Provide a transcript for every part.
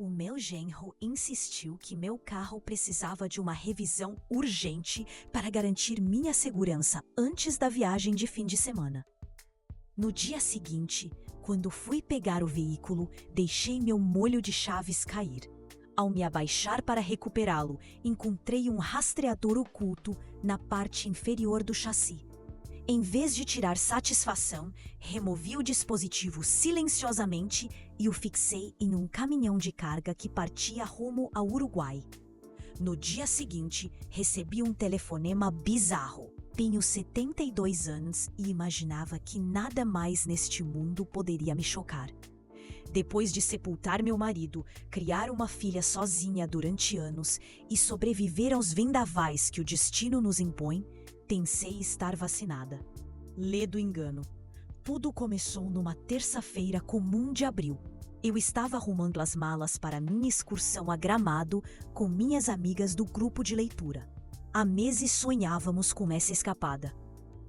O meu genro insistiu que meu carro precisava de uma revisão urgente para garantir minha segurança antes da viagem de fim de semana. No dia seguinte, quando fui pegar o veículo, deixei meu molho de chaves cair. Ao me abaixar para recuperá-lo, encontrei um rastreador oculto na parte inferior do chassi. Em vez de tirar satisfação, removi o dispositivo silenciosamente e o fixei em um caminhão de carga que partia rumo ao Uruguai. No dia seguinte, recebi um telefonema bizarro. Tenho 72 anos e imaginava que nada mais neste mundo poderia me chocar. Depois de sepultar meu marido, criar uma filha sozinha durante anos e sobreviver aos vendavais que o destino nos impõe, pensei estar vacinada. Ledo engano. Tudo começou numa terça-feira comum de abril. Eu estava arrumando as malas para minha excursão a Gramado com minhas amigas do grupo de leitura. Há meses sonhávamos com essa escapada.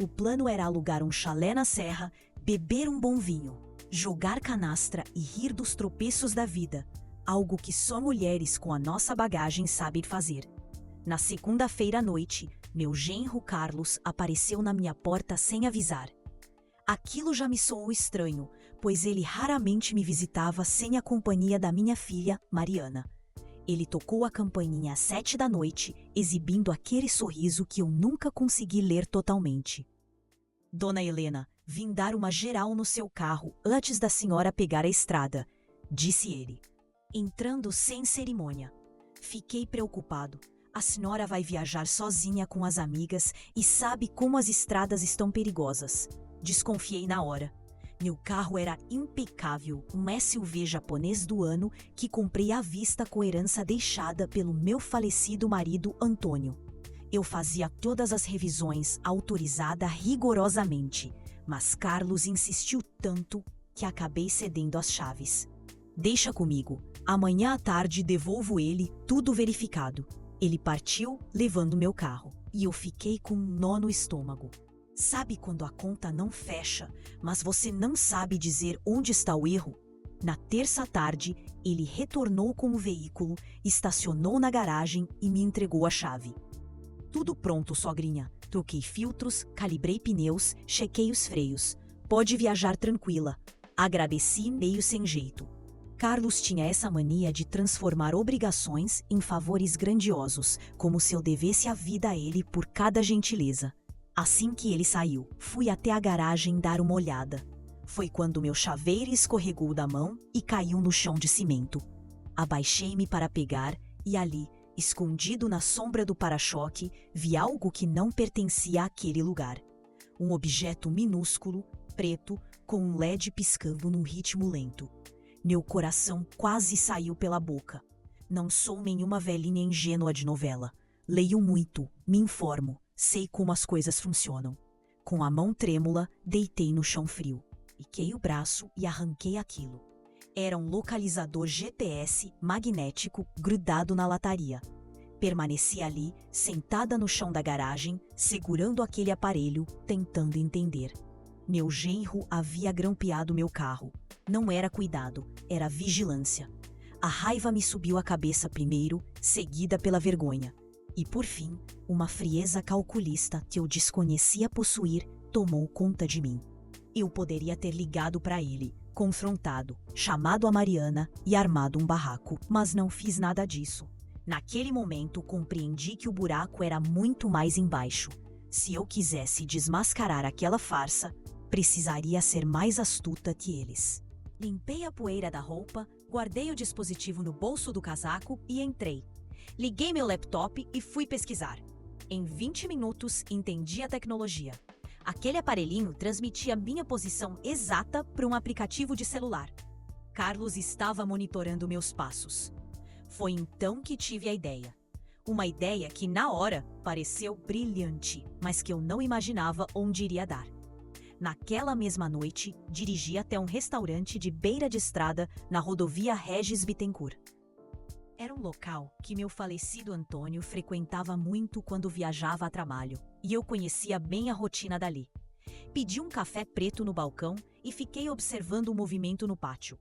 O plano era alugar um chalé na serra, beber um bom vinho, jogar canastra e rir dos tropeços da vida, algo que só mulheres com a nossa bagagem sabem fazer. Na segunda-feira à noite, meu genro Carlos apareceu na minha porta sem avisar. Aquilo já me soou estranho, pois ele raramente me visitava sem a companhia da minha filha, Mariana. Ele tocou a campainha às 7 da noite, exibindo aquele sorriso que eu nunca consegui ler totalmente. Dona Helena, vim dar uma geral no seu carro antes da senhora pegar a estrada, disse ele, entrando sem cerimônia. Fiquei preocupado. A senhora vai viajar sozinha com as amigas e sabe como as estradas estão perigosas. Desconfiei na hora. Meu carro era impecável, um SUV japonês do ano que comprei à vista com herança deixada pelo meu falecido marido Antônio. Eu fazia todas as revisões autorizada rigorosamente, mas Carlos insistiu tanto que acabei cedendo as chaves. Deixa comigo, amanhã à tarde devolvo ele, tudo verificado. Ele partiu, levando meu carro, e eu fiquei com um nó no estômago. Sabe quando a conta não fecha, mas você não sabe dizer onde está o erro? Na terça tarde, ele retornou com o veículo, estacionou na garagem e me entregou a chave. Tudo pronto, sogrinha. Troquei filtros, calibrei pneus, chequei os freios. Pode viajar tranquila. Agradeci meio sem jeito. Carlos tinha essa mania de transformar obrigações em favores grandiosos, como se eu devesse a vida a ele por cada gentileza. Assim que ele saiu, fui até a garagem dar uma olhada. Foi quando meu chaveiro escorregou da mão e caiu no chão de cimento. Abaixei-me para pegar e ali, escondido na sombra do para-choque, vi algo que não pertencia àquele lugar. Um objeto minúsculo, preto, com um LED piscando num ritmo lento. Meu coração quase saiu pela boca. Não sou nenhuma velhinha ingênua de novela. Leio muito, me informo, sei como as coisas funcionam. Com a mão trêmula, deitei no chão frio. Piquei o braço e arranquei aquilo. Era um localizador GPS magnético grudado na lataria. Permaneci ali, sentada no chão da garagem, segurando aquele aparelho, tentando entender. Meu genro havia grampeado meu carro. Não era cuidado, era vigilância. A raiva me subiu à cabeça primeiro, seguida pela vergonha. E por fim, uma frieza calculista que eu desconhecia possuir tomou conta de mim. Eu poderia ter ligado para ele, confrontado, chamado a Mariana e armado um barraco, mas não fiz nada disso. Naquele momento, compreendi que o buraco era muito mais embaixo. Se eu quisesse desmascarar aquela farsa, precisaria ser mais astuta que eles. Limpei a poeira da roupa, guardei o dispositivo no bolso do casaco e entrei. Liguei meu laptop e fui pesquisar. Em 20 minutos, entendi a tecnologia. Aquele aparelhinho transmitia minha posição exata para um aplicativo de celular. Carlos estava monitorando meus passos. Foi então que tive a ideia. Uma ideia que, na hora, pareceu brilhante, mas que eu não imaginava onde iria dar. Naquela mesma noite, dirigi até um restaurante de beira de estrada na rodovia Regis Bittencourt. Era um local que meu falecido Antônio frequentava muito quando viajava a trabalho, e eu conhecia bem a rotina dali. Pedi um café preto no balcão e fiquei observando o movimento no pátio.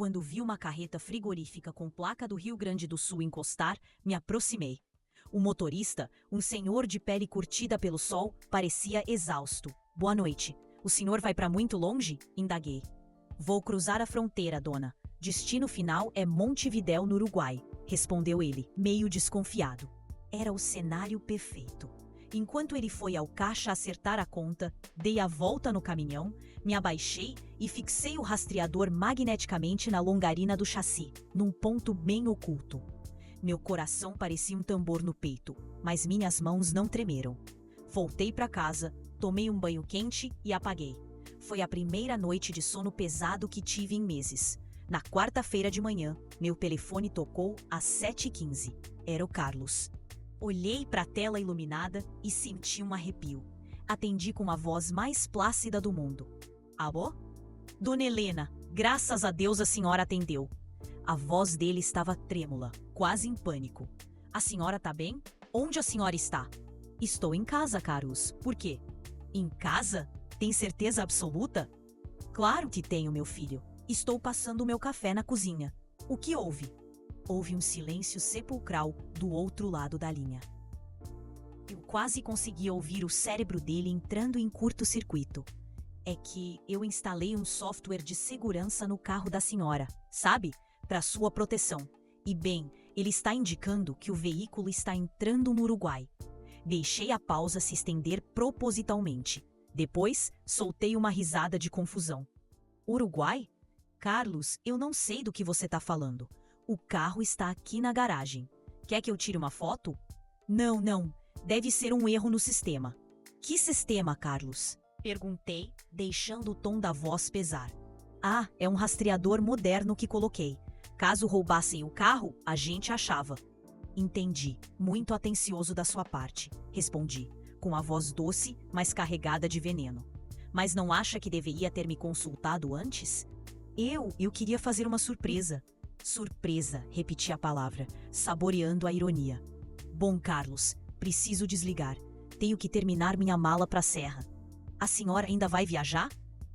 Quando vi uma carreta frigorífica com placa do Rio Grande do Sul encostar, me aproximei. O motorista, um senhor de pele curtida pelo sol, parecia exausto. Boa noite. O senhor vai para muito longe? Indaguei. Vou cruzar a fronteira, dona. Destino final é Montevidéu, no Uruguai, respondeu ele, meio desconfiado. Era o cenário perfeito. Enquanto ele foi ao caixa acertar a conta, dei a volta no caminhão, me abaixei e fixei o rastreador magneticamente na longarina do chassi, num ponto bem oculto. Meu coração parecia um tambor no peito, mas minhas mãos não tremeram. Voltei para casa, tomei um banho quente e apaguei. Foi a primeira noite de sono pesado que tive em meses. Na quarta-feira de manhã, meu telefone tocou às 7h15. Era o Carlos. Olhei para a tela iluminada e senti um arrepio. Atendi com a voz mais plácida do mundo. Alô? Dona Helena, graças a Deus a senhora atendeu. A voz dele estava trêmula, quase em pânico. A senhora tá bem? Onde a senhora está? Estou em casa, Carlos. Por quê? Em casa? Tem certeza absoluta? Claro que tenho, meu filho. Estou passando o meu café na cozinha. O que houve? Houve um silêncio sepulcral do outro lado da linha. Eu quase conseguia ouvir o cérebro dele entrando em curto-circuito. É que eu instalei um software de segurança no carro da senhora, sabe? Para sua proteção. E bem, ele está indicando que o veículo está entrando no Uruguai. Deixei a pausa se estender propositalmente. Depois, soltei uma risada de confusão. Uruguai? Carlos, eu não sei do que você está falando. O carro está aqui na garagem. Quer que eu tire uma foto? Não. Deve ser um erro no sistema. Que sistema, Carlos? Perguntei, deixando o tom da voz pesar. Ah, é um rastreador moderno que coloquei. Caso roubassem o carro, a gente achava. Entendi. Muito atencioso da sua parte, respondi, com a voz doce, mas carregada de veneno. Mas não acha que deveria ter me consultado antes? Eu queria fazer uma surpresa. Surpresa, repeti a palavra, saboreando a ironia. Bom, Carlos, preciso desligar. Tenho que terminar minha mala para a serra. A senhora ainda vai viajar?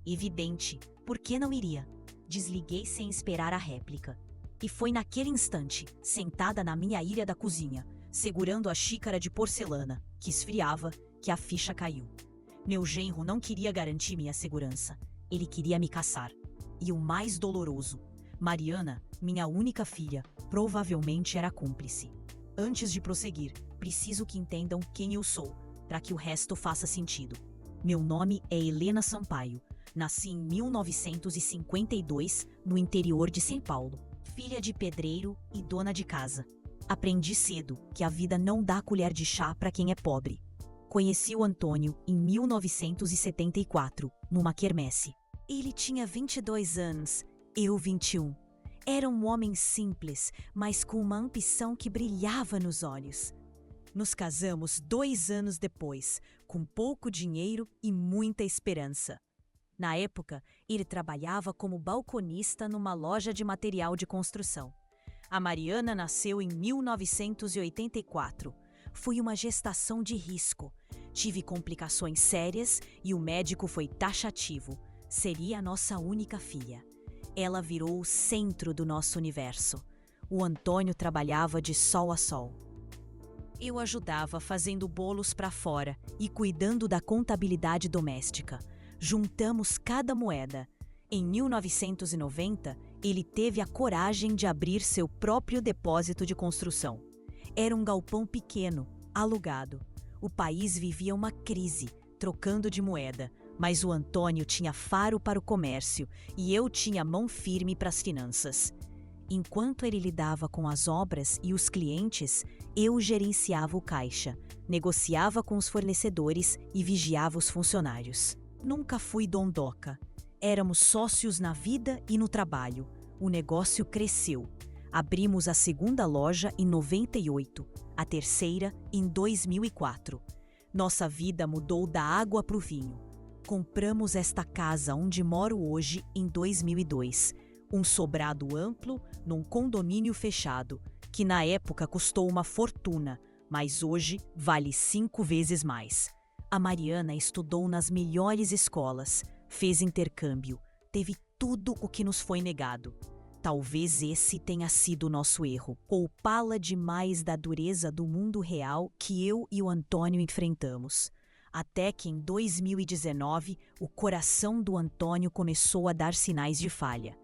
Evidente. Por que não iria? Desliguei sem esperar a réplica. E foi naquele instante, sentada na minha ilha da cozinha, segurando a xícara de porcelana, que esfriava, que a ficha caiu. Meu genro não queria garantir minha segurança. Ele queria me caçar. E o mais doloroso, Mariana, minha única filha, provavelmente era cúmplice. Antes de prosseguir, preciso que entendam quem eu sou, para que o resto faça sentido. Meu nome é Helena Sampaio. Nasci em 1952, no interior de São Paulo. Filha de pedreiro e dona de casa. Aprendi cedo que a vida não dá colher de chá para quem é pobre. Conheci o Antônio em 1974, numa quermesse. Ele tinha 22 anos, eu 21. Era um homem simples, mas com uma ambição que brilhava nos olhos. Nos casamos 2 anos depois, com pouco dinheiro e muita esperança. Na época, ele trabalhava como balconista numa loja de material de construção. A Mariana nasceu em 1984. Foi uma gestação de risco. Tive complicações sérias e o médico foi taxativo. Seria a nossa única filha. Ela virou o centro do nosso universo. O Antônio trabalhava de sol a sol. Eu ajudava fazendo bolos para fora e cuidando da contabilidade doméstica. Juntamos cada moeda. Em 1990, ele teve a coragem de abrir seu próprio depósito de construção. Era um galpão pequeno, alugado. O país vivia uma crise, trocando de moeda, mas o Antônio tinha faro para o comércio e eu tinha mão firme para as finanças. Enquanto ele lidava com as obras e os clientes, eu gerenciava o caixa, negociava com os fornecedores e vigiava os funcionários. Nunca fui dondoca. Éramos sócios na vida e no trabalho. O negócio cresceu. Abrimos a segunda loja em 98, a terceira em 2004. Nossa vida mudou da água para o vinho. Compramos esta casa onde moro hoje em 2002. Um sobrado amplo num condomínio fechado, que na época custou uma fortuna, mas hoje vale 5 vezes mais. A Mariana estudou nas melhores escolas, fez intercâmbio, teve tudo o que nos foi negado. Talvez esse tenha sido nosso erro, poupá-la demais da dureza do mundo real que eu e o Antônio enfrentamos. Até que em 2019, o coração do Antônio começou a dar sinais de falha.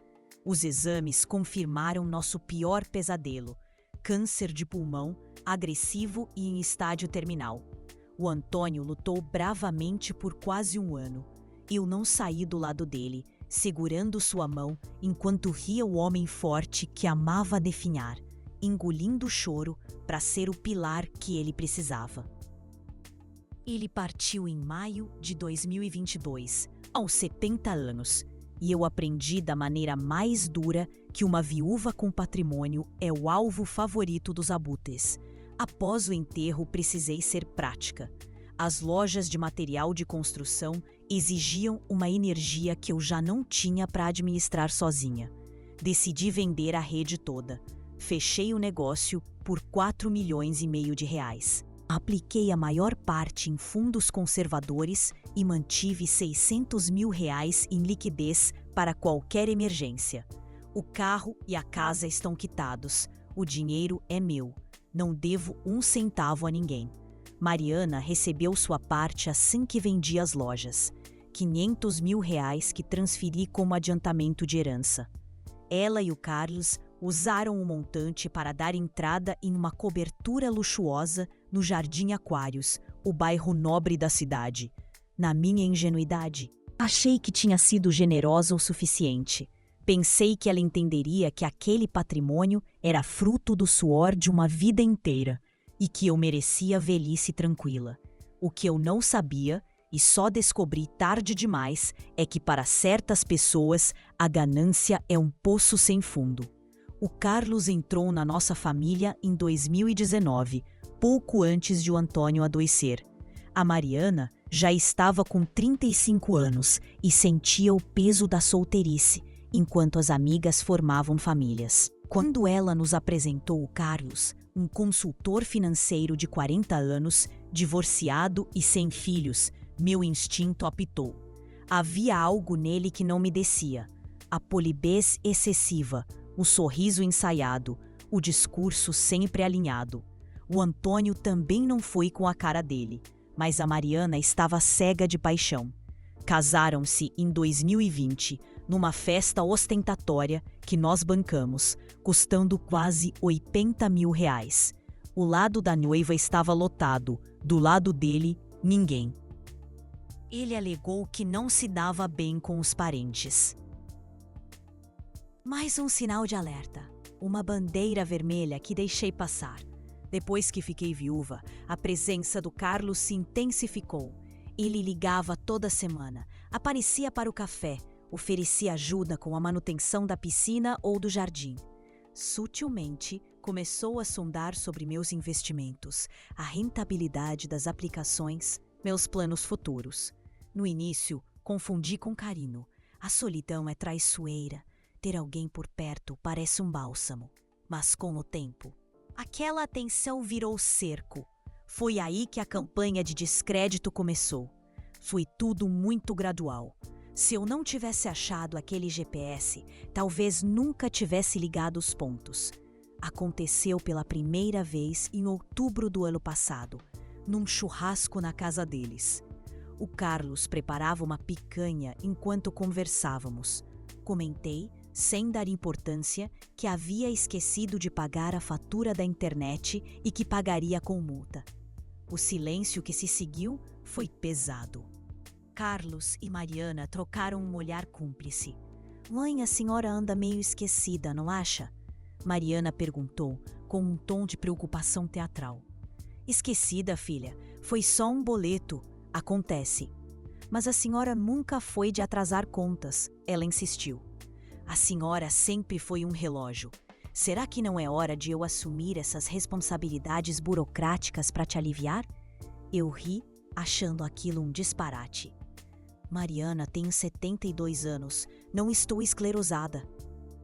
Os exames confirmaram nosso pior pesadelo: câncer de pulmão, agressivo e em estágio terminal. O Antônio lutou bravamente por quase um ano. Eu não saí do lado dele, segurando sua mão, enquanto ria o homem forte que amava definhar, engolindo o choro para ser o pilar que ele precisava. Ele partiu em maio de 2022, aos 70 anos, e eu aprendi da maneira mais dura que uma viúva com patrimônio é o alvo favorito dos abutres. Após o enterro, precisei ser prática. As lojas de material de construção exigiam uma energia que eu já não tinha para administrar sozinha. Decidi vender a rede toda. Fechei o negócio por 4,5 milhões de reais. Apliquei a maior parte em fundos conservadores e mantive 600 mil reais em liquidez para qualquer emergência. O carro e a casa estão quitados. O dinheiro é meu. Não devo um centavo a ninguém. Mariana recebeu sua parte assim que vendi as lojas. 500 mil reais que transferi como adiantamento de herança. Ela e o Carlos usaram o montante para dar entrada em uma cobertura luxuosa no Jardim Aquários, o bairro nobre da cidade. Na minha ingenuidade, achei que tinha sido generosa o suficiente. Pensei que ela entenderia que aquele patrimônio era fruto do suor de uma vida inteira e que eu merecia velhice tranquila. O que eu não sabia, e só descobri tarde demais, é que para certas pessoas a ganância é um poço sem fundo. O Carlos entrou na nossa família em 2019, pouco antes de o Antônio adoecer. A Mariana já estava com 35 anos e sentia o peso da solteirice, enquanto as amigas formavam famílias. Quando ela nos apresentou o Carlos, um consultor financeiro de 40 anos, divorciado e sem filhos, meu instinto apitou. Havia algo nele que não me descia. A polidez excessiva, o sorriso ensaiado, o discurso sempre alinhado. O Antônio também não foi com a cara dele, mas a Mariana estava cega de paixão. Casaram-se em 2020, numa festa ostentatória que nós bancamos, custando quase 80 mil reais. O lado da noiva estava lotado, do lado dele, ninguém. Ele alegou que não se dava bem com os parentes. Mais um sinal de alerta, uma bandeira vermelha que deixei passar. Depois que fiquei viúva, a presença do Carlos se intensificou. Ele ligava toda semana, aparecia para o café, oferecia ajuda com a manutenção da piscina ou do jardim. Sutilmente, começou a sondar sobre meus investimentos, a rentabilidade das aplicações, meus planos futuros. No início, confundi com carinho. A solidão é traiçoeira. Ter alguém por perto parece um bálsamo. Mas com o tempo, aquela atenção virou cerco. Foi aí que a campanha de descrédito começou. Foi tudo muito gradual. Se eu não tivesse achado aquele GPS, talvez nunca tivesse ligado os pontos. Aconteceu pela primeira vez em outubro do ano passado, num churrasco na casa deles. O Carlos preparava uma picanha enquanto conversávamos. Comentei, sem dar importância, que havia esquecido de pagar a fatura da internet e que pagaria com multa. O silêncio que se seguiu foi pesado. Carlos e Mariana trocaram um olhar cúmplice. "Mãe, a senhora anda meio esquecida, não acha?" Mariana perguntou, com um tom de preocupação teatral. "Esquecida, filha. Foi só um boleto. Acontece." "Mas a senhora nunca foi de atrasar contas", ela insistiu. "A senhora sempre foi um relógio. Será que não é hora de eu assumir essas responsabilidades burocráticas para te aliviar?" Eu ri, achando aquilo um disparate. "Mariana, tenho 72 anos. Não estou esclerosada."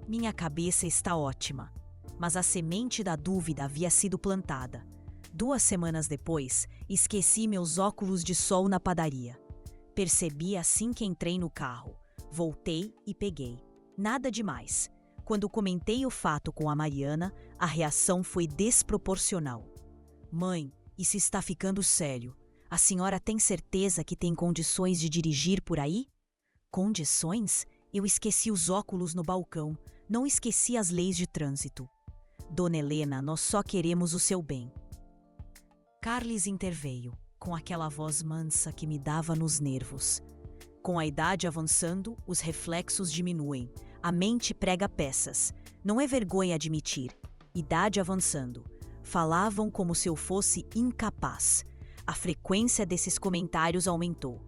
Minha cabeça está ótima. Mas a semente da dúvida havia sido plantada. 2 semanas depois, esqueci meus óculos de sol na padaria. Percebi assim que entrei no carro. Voltei e peguei. Nada demais. Quando comentei o fato com a Mariana, a reação foi desproporcional. Mãe, isso está ficando sério. A senhora tem certeza que tem condições de dirigir por aí? Condições? Eu esqueci os óculos no balcão. Não esqueci as leis de trânsito. Dona Helena, nós só queremos o seu bem. Carlos interveio, com aquela voz mansa que me dava nos nervos. Com a idade avançando, os reflexos diminuem. A mente prega peças. Não é vergonha admitir. Idade avançando. Falavam como se eu fosse incapaz. A frequência desses comentários aumentou.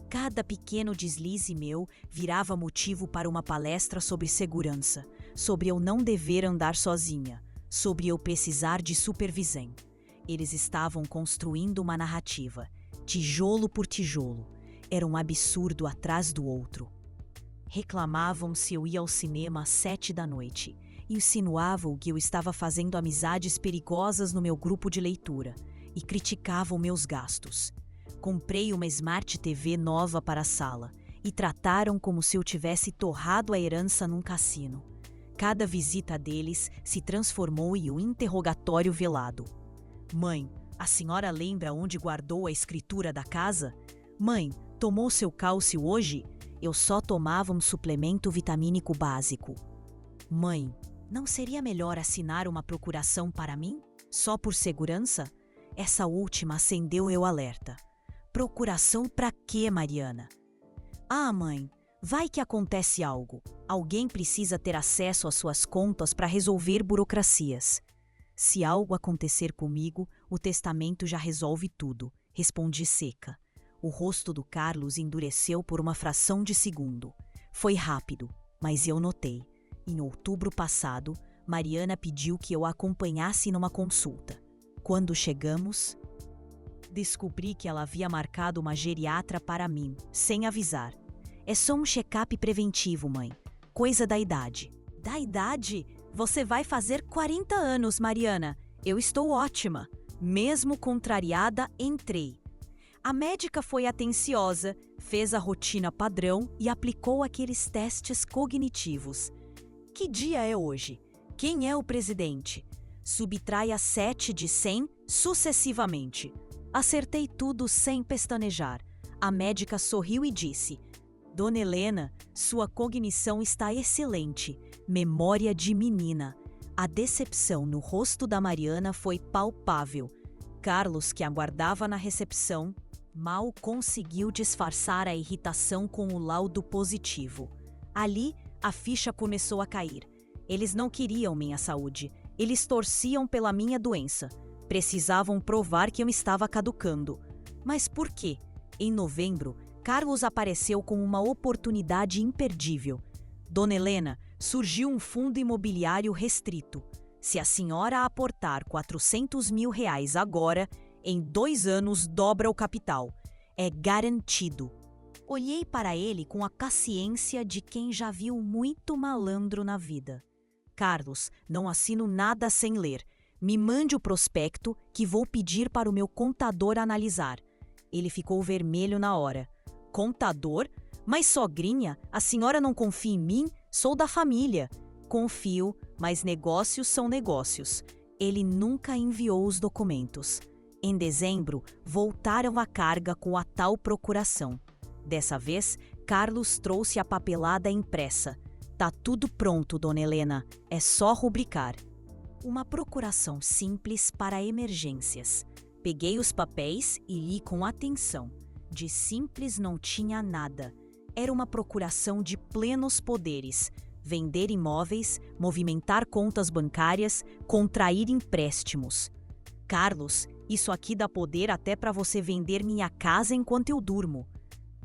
Cada pequeno deslize meu virava motivo para uma palestra sobre segurança, sobre eu não dever andar sozinha, sobre eu precisar de supervisão. Eles estavam construindo uma narrativa, tijolo por tijolo. Era um absurdo atrás do outro. Reclamavam se eu ia ao cinema às 7 da noite. Insinuavam que eu estava fazendo amizades perigosas no meu grupo de leitura e criticavam meus gastos. Comprei uma Smart TV nova para a sala e trataram como se eu tivesse torrado a herança num cassino. Cada visita deles se transformou em um interrogatório velado. Mãe, a senhora lembra onde guardou a escritura da casa? Mãe, tomou seu cálcio hoje? Eu só tomava um suplemento vitamínico básico. Mãe, não seria melhor assinar uma procuração para mim? Só por segurança? Essa última acendeu meu alerta. Procuração pra quê, Mariana? Ah, mãe, vai que acontece algo. Alguém precisa ter acesso às suas contas para resolver burocracias. Se algo acontecer comigo, o testamento já resolve tudo, respondi seca. O rosto do Carlos endureceu por uma fração de segundo. Foi rápido, mas eu notei. Em outubro passado, Mariana pediu que eu a acompanhasse numa consulta. Quando chegamos, descobri que ela havia marcado uma geriatra para mim, sem avisar. É só um check-up preventivo, mãe. Coisa da idade. Da idade? Você vai fazer 40 anos, Mariana. Eu estou ótima. Mesmo contrariada, entrei. A médica foi atenciosa, fez a rotina padrão e aplicou aqueles testes cognitivos. Que dia é hoje? Quem é o presidente? Subtraia 7 de 100 sucessivamente. Acertei tudo sem pestanejar. A médica sorriu e disse: Dona Helena, sua cognição está excelente. Memória de menina. A decepção no rosto da Mariana foi palpável. Carlos, que aguardava na recepção, mal conseguiu disfarçar a irritação com o laudo positivo. Ali, a ficha começou a cair. Eles não queriam minha saúde. Eles torciam pela minha doença. Precisavam provar que eu estava caducando. Mas por quê? Em novembro, Carlos apareceu com uma oportunidade imperdível. Dona Helena, surgiu um fundo imobiliário restrito. Se a senhora aportar 400 mil reais agora, em 2 anos dobra o capital. É garantido. Olhei para ele com a paciência de quem já viu muito malandro na vida. Carlos, não assino nada sem ler. Me mande o prospecto que vou pedir para o meu contador analisar. Ele ficou vermelho na hora. Contador? Mas sogrinha, a senhora não confia em mim? Sou da família. Confio, mas negócios são negócios. Ele nunca enviou os documentos. Em dezembro, voltaram à carga com a tal procuração. Dessa vez, Carlos trouxe a papelada impressa. Tá tudo pronto, Dona Helena. É só rubricar. Uma procuração simples para emergências. Peguei os papéis e li com atenção. De simples não tinha nada. Era uma procuração de plenos poderes. Vender imóveis, movimentar contas bancárias, contrair empréstimos. Carlos, isso aqui dá poder até para você vender minha casa enquanto eu durmo.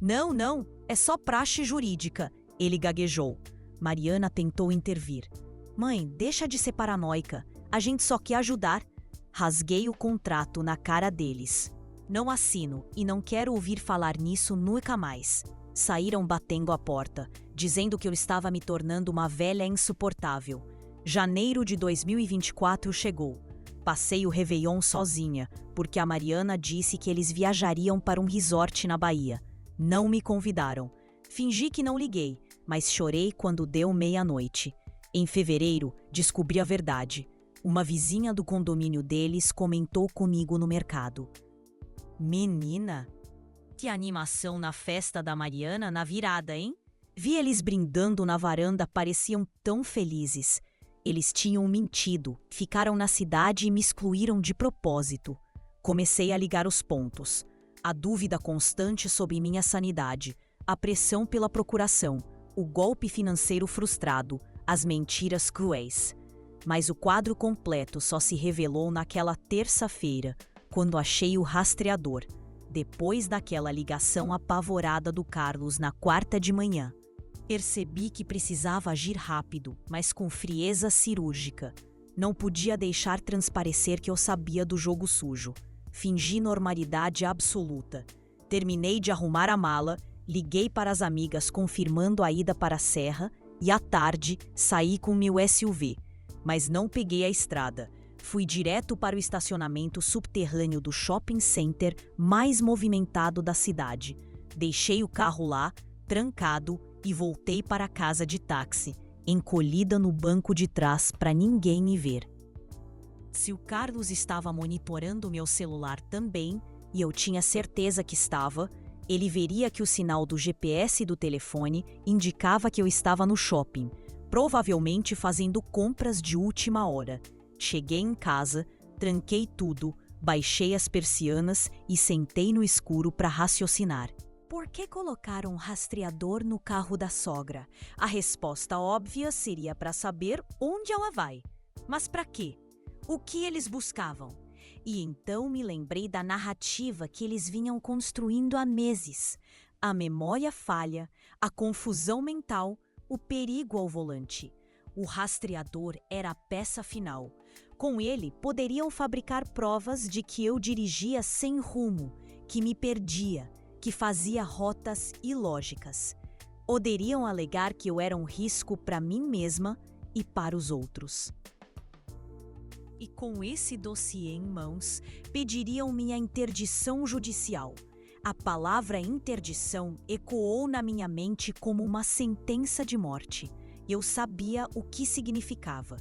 Não, não, é só praxe jurídica, ele gaguejou. Mariana tentou intervir. Mãe, deixa de ser paranoica. A gente só quer ajudar. Rasguei o contrato na cara deles. Não assino e não quero ouvir falar nisso nunca mais. Saíram batendo a porta, dizendo que eu estava me tornando uma velha insuportável. Janeiro de 2024 chegou. Passei o Réveillon sozinha, porque a Mariana disse que eles viajariam para um resort na Bahia. Não me convidaram. Fingi que não liguei, mas chorei quando deu meia-noite. Em fevereiro, descobri a verdade. Uma vizinha do condomínio deles comentou comigo no mercado. Menina, que animação na festa da Mariana na virada, hein? Vi eles brindando na varanda, pareciam tão felizes. Eles tinham mentido, ficaram na cidade e me excluíram de propósito. Comecei a ligar os pontos. A dúvida constante sobre minha sanidade, a pressão pela procuração, o golpe financeiro frustrado, as mentiras cruéis. Mas o quadro completo só se revelou naquela terça-feira, quando achei o rastreador, depois daquela ligação apavorada do Carlos na quarta de manhã. Percebi que precisava agir rápido, mas com frieza cirúrgica. Não podia deixar transparecer que eu sabia do jogo sujo. Fingi normalidade absoluta. Terminei de arrumar a mala, liguei para as amigas confirmando a ida para a serra e, à tarde, saí com meu SUV. Mas não peguei a estrada. Fui direto para o estacionamento subterrâneo do shopping center mais movimentado da cidade. Deixei o carro lá, trancado, e voltei para a casa de táxi, encolhida no banco de trás para ninguém me ver. Se o Carlos estava monitorando meu celular também, e eu tinha certeza que estava, ele veria que o sinal do GPS do telefone indicava que eu estava no shopping, provavelmente fazendo compras de última hora. Cheguei em casa, tranquei tudo, baixei as persianas e sentei no escuro para raciocinar. Por que colocaram um rastreador no carro da sogra? A resposta óbvia seria para saber onde ela vai. Mas para quê? O que eles buscavam? E então me lembrei da narrativa que eles vinham construindo há meses. A memória falha, a confusão mental, o perigo ao volante. O rastreador era a peça final. Com ele, poderiam fabricar provas de que eu dirigia sem rumo, que me perdia, que fazia rotas ilógicas. Poderiam alegar que eu era um risco para mim mesma e para os outros. E com esse dossiê em mãos, pediriam minha interdição judicial. A palavra interdição ecoou na minha mente como uma sentença de morte. Eu sabia o que significava.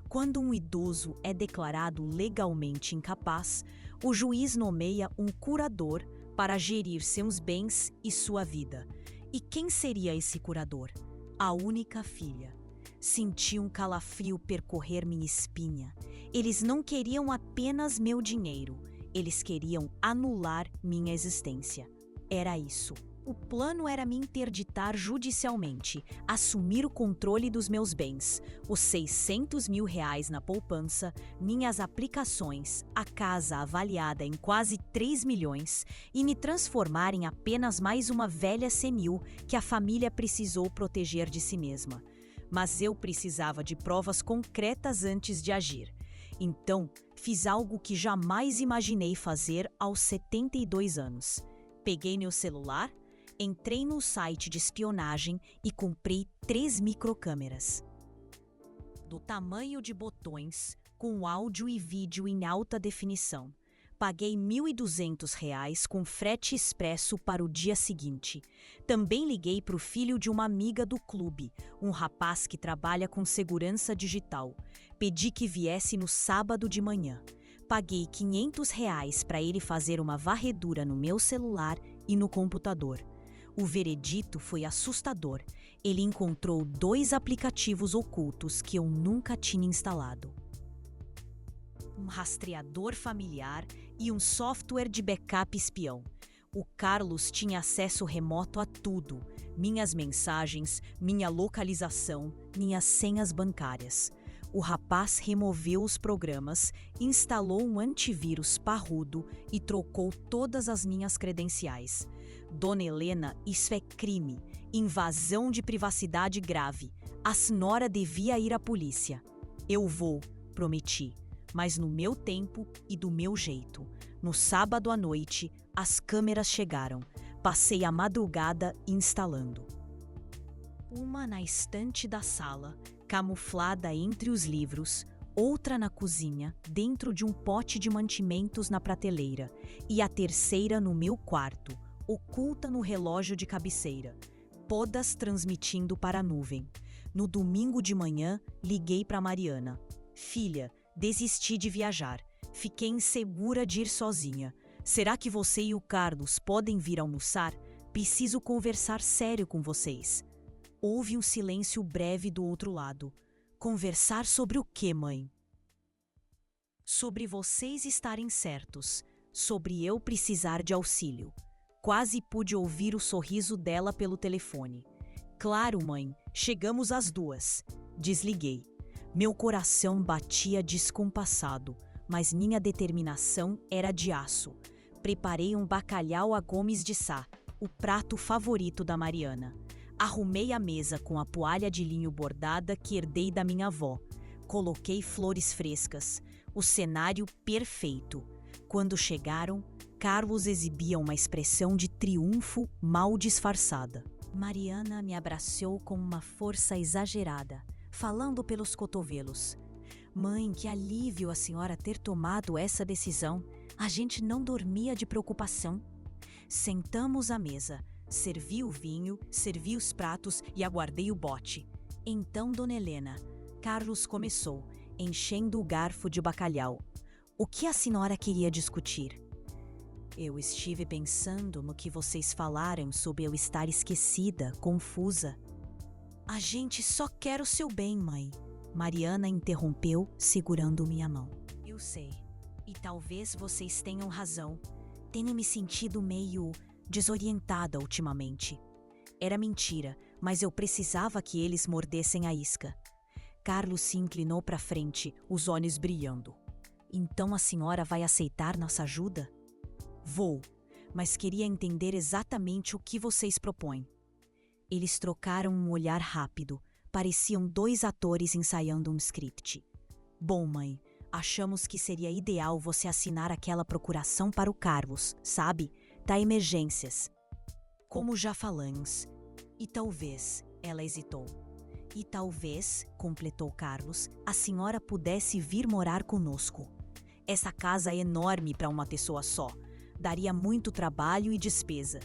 Quando um idoso é declarado legalmente incapaz, o juiz nomeia um curador para gerir seus bens e sua vida. E quem seria esse curador? A única filha. Senti um calafrio percorrer minha espinha. Eles não queriam apenas meu dinheiro, eles queriam anular minha existência. Era isso. O plano era me interditar judicialmente, assumir o controle dos meus bens, os R$600 mil na poupança, minhas aplicações, a casa avaliada em quase 3 milhões e me transformar em apenas mais uma velha senil que a família precisou proteger de si mesma. Mas eu precisava de provas concretas antes de agir. Então, fiz algo que jamais imaginei fazer aos 72 anos. Peguei meu celular, entrei no site de espionagem e comprei 3 microcâmeras. Do tamanho de botões, com áudio e vídeo em alta definição. Paguei R$1.200 com frete expresso para o dia seguinte. Também liguei para o filho de uma amiga do clube, um rapaz que trabalha com segurança digital. Pedi que viesse no sábado de manhã. Paguei R$500 para ele fazer uma varredura no meu celular e no computador. O veredito foi assustador. Ele encontrou 2 aplicativos ocultos que eu nunca tinha instalado. Um rastreador familiar e um software de backup espião. O Carlos tinha acesso remoto a tudo: minhas mensagens, minha localização, minhas senhas bancárias. O rapaz removeu os programas, instalou um antivírus parrudo e trocou todas as minhas credenciais. Dona Helena, isso é crime, invasão de privacidade grave. A senhora devia ir à polícia. Eu vou, prometi, mas no meu tempo e do meu jeito. No sábado à noite, as câmeras chegaram. Passei a madrugada instalando. Uma na estante da sala, camuflada entre os livros, outra na cozinha, dentro de um pote de mantimentos na prateleira, e a terceira no meu quarto, oculta no relógio de cabeceira. Todas transmitindo para a nuvem. No domingo de manhã, liguei para Mariana. Filha, desisti de viajar. Fiquei insegura de ir sozinha. Será que você e o Carlos podem vir almoçar? Preciso conversar sério com vocês. Houve um silêncio breve do outro lado. Conversar sobre o quê, mãe? Sobre vocês estarem certos. Sobre eu precisar de auxílio. Quase pude ouvir o sorriso dela pelo telefone. Claro, mãe, chegamos às 2. Desliguei. Meu coração batia descompassado, mas minha determinação era de aço. Preparei um bacalhau à Gomes de Sá, o prato favorito da Mariana. Arrumei a mesa com a toalha de linho bordada que herdei da minha avó. Coloquei flores frescas. O cenário perfeito. Quando chegaram, Carlos exibia uma expressão de triunfo mal disfarçada. Mariana me abraçou com uma força exagerada, falando pelos cotovelos. Mãe, que alívio a senhora ter tomado essa decisão. A gente não dormia de preocupação. Sentamos à mesa, servi o vinho, servi os pratos e aguardei o bote. Então, Dona Helena, Carlos começou, enchendo o garfo de bacalhau. O que a senhora queria discutir? Eu estive pensando no que vocês falaram sobre eu estar esquecida, confusa. A gente só quer o seu bem, mãe. Mariana interrompeu, segurando minha mão. Eu sei. E talvez vocês tenham razão. Tenho me sentido meio desorientada ultimamente. Era mentira, mas eu precisava que eles mordessem a isca. Carlos se inclinou para frente, os olhos brilhando. Então a senhora vai aceitar nossa ajuda? Vou, mas queria entender exatamente o que vocês propõem. Eles trocaram um olhar rápido. Pareciam 2 atores ensaiando um script. Bom, mãe, achamos que seria ideal você assinar aquela procuração para o Carlos, sabe? Da emergências. Como já falamos. E talvez, ela hesitou. E talvez, completou Carlos, a senhora pudesse vir morar conosco. Essa casa é enorme para uma pessoa só. Daria muito trabalho e despesa.